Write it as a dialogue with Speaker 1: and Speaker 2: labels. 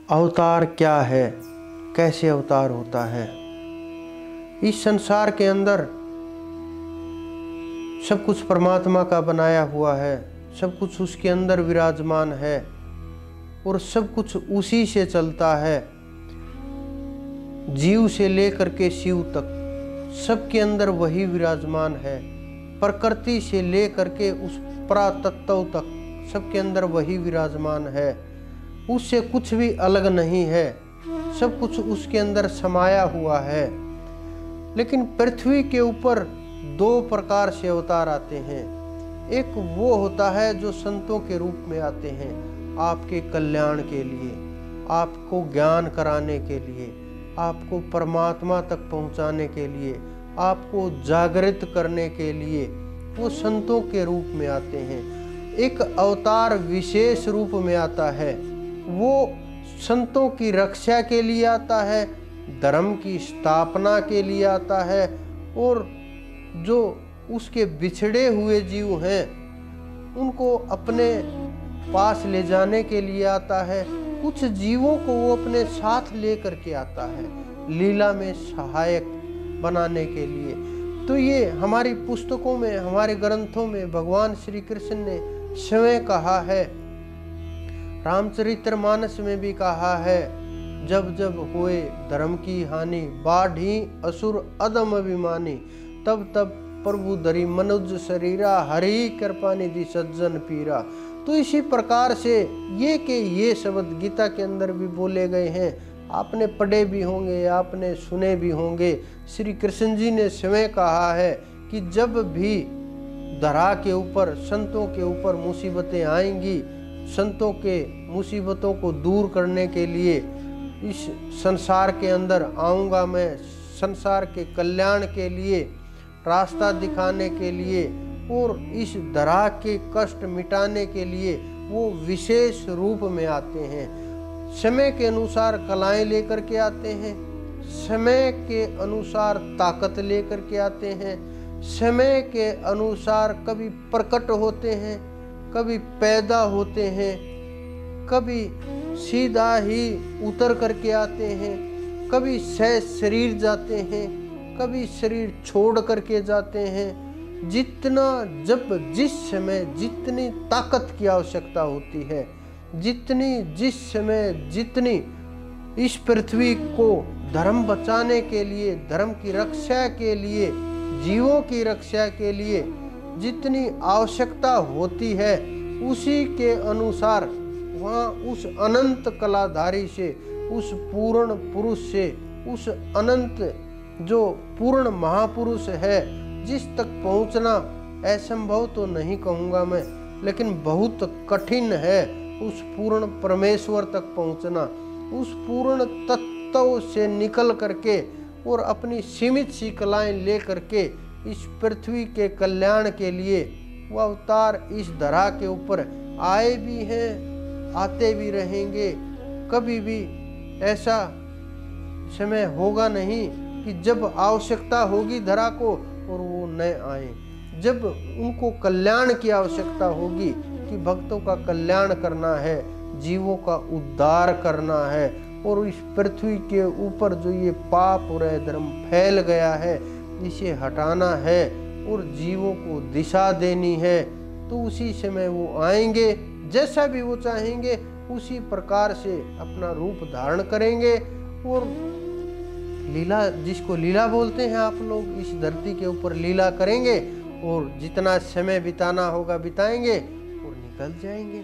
Speaker 1: अवतार क्या है, कैसे अवतार होता है। इस संसार के अंदर सब कुछ परमात्मा का बनाया हुआ है, सब कुछ उसके अंदर विराजमान है और सब कुछ उसी से चलता है। जीव से लेकर के शिव तक सबके अंदर वही विराजमान है। प्रकृति से लेकर के उस परातत्व तक सबके अंदर वही विराजमान है। उससे कुछ भी अलग नहीं है, सब कुछ उसके अंदर समाया हुआ है। लेकिन पृथ्वी के ऊपर दो प्रकार से अवतार आते हैं। एक वो होता है जो संतों के रूप में आते हैं, आपके कल्याण के लिए, आपको ज्ञान कराने के लिए, आपको परमात्मा तक पहुंचाने के लिए, आपको जागृत करने के लिए वो संतों के रूप में आते हैं। एक अवतार विशेष रूप में आता है, वो संतों की रक्षा के लिए आता है, धर्म की स्थापना के लिए आता है और जो उसके बिछड़े हुए जीव हैं उनको अपने पास ले जाने के लिए आता है। कुछ जीवों को वो अपने साथ लेकर के आता है, लीला में सहायक बनाने के लिए। तो ये हमारी पुस्तकों में, हमारे ग्रंथों में भगवान श्री कृष्ण ने स्वयं कहा है, रामचरितमानस में भी कहा है, जब जब हुए धर्म की हानि, बाढ़ी असुर अदम अभिमानी, तब तब प्रभु धरी मनुज शरीरा, हरि कृपा निधि सज्जन पीरा। तो इसी प्रकार से ये शब्द गीता के अंदर भी बोले गए हैं, आपने पढ़े भी होंगे, आपने सुने भी होंगे। श्री कृष्ण जी ने स्वयं कहा है कि जब भी धरा के ऊपर, संतों के ऊपर मुसीबतें आएंगी, संतों के मुसीबतों को दूर करने के लिए इस संसार के अंदर आऊँगा मैं, संसार के कल्याण के लिए, रास्ता दिखाने के लिए और इस धरा के कष्ट मिटाने के लिए वो विशेष रूप में आते हैं। समय के अनुसार कलाएं लेकर के आते हैं, समय के अनुसार ताकत लेकर के आते हैं, समय के अनुसार कभी प्रकट होते हैं, कभी पैदा होते हैं, कभी सीधा ही उतर करके आते हैं, कभी शरीर जाते हैं, कभी शरीर छोड़ करके जाते हैं। जितना जब जिस समय जितनी ताकत की आवश्यकता होती है, जिस समय जितनी इस पृथ्वी को धर्म बचाने के लिए, धर्म की रक्षा के लिए, जीवों की रक्षा के लिए जितनी आवश्यकता होती है, उसी के अनुसार वहाँ उस अनंत कलाधारी से, उस पूर्ण पुरुष से, उस अनंत जो पूर्ण महापुरुष है, जिस तक पहुँचना असंभव तो नहीं कहूँगा मैं, लेकिन बहुत कठिन है उस पूर्ण परमेश्वर तक पहुँचना। उस पूर्ण तत्व से निकल करके और अपनी सीमित सी कलाएं ले करके इस पृथ्वी के कल्याण के लिए वो अवतार इस धरा के ऊपर आए भी हैं, आते भी रहेंगे। कभी भी ऐसा समय होगा नहीं कि जब आवश्यकता होगी धरा को और वो न आए। जब उनको कल्याण की आवश्यकता होगी कि भक्तों का कल्याण करना है, जीवों का उद्धार करना है और इस पृथ्वी के ऊपर जो ये पाप और अधर्म फैल गया है, इसे हटाना है और जीवों को दिशा देनी है, तो उसी समय वो आएंगे। जैसा भी वो चाहेंगे उसी प्रकार से अपना रूप धारण करेंगे और लीला, जिसको लीला बोलते हैं आप लोग, इस धरती के ऊपर लीला करेंगे और जितना समय बिताना होगा बिताएंगे और निकल जाएंगे।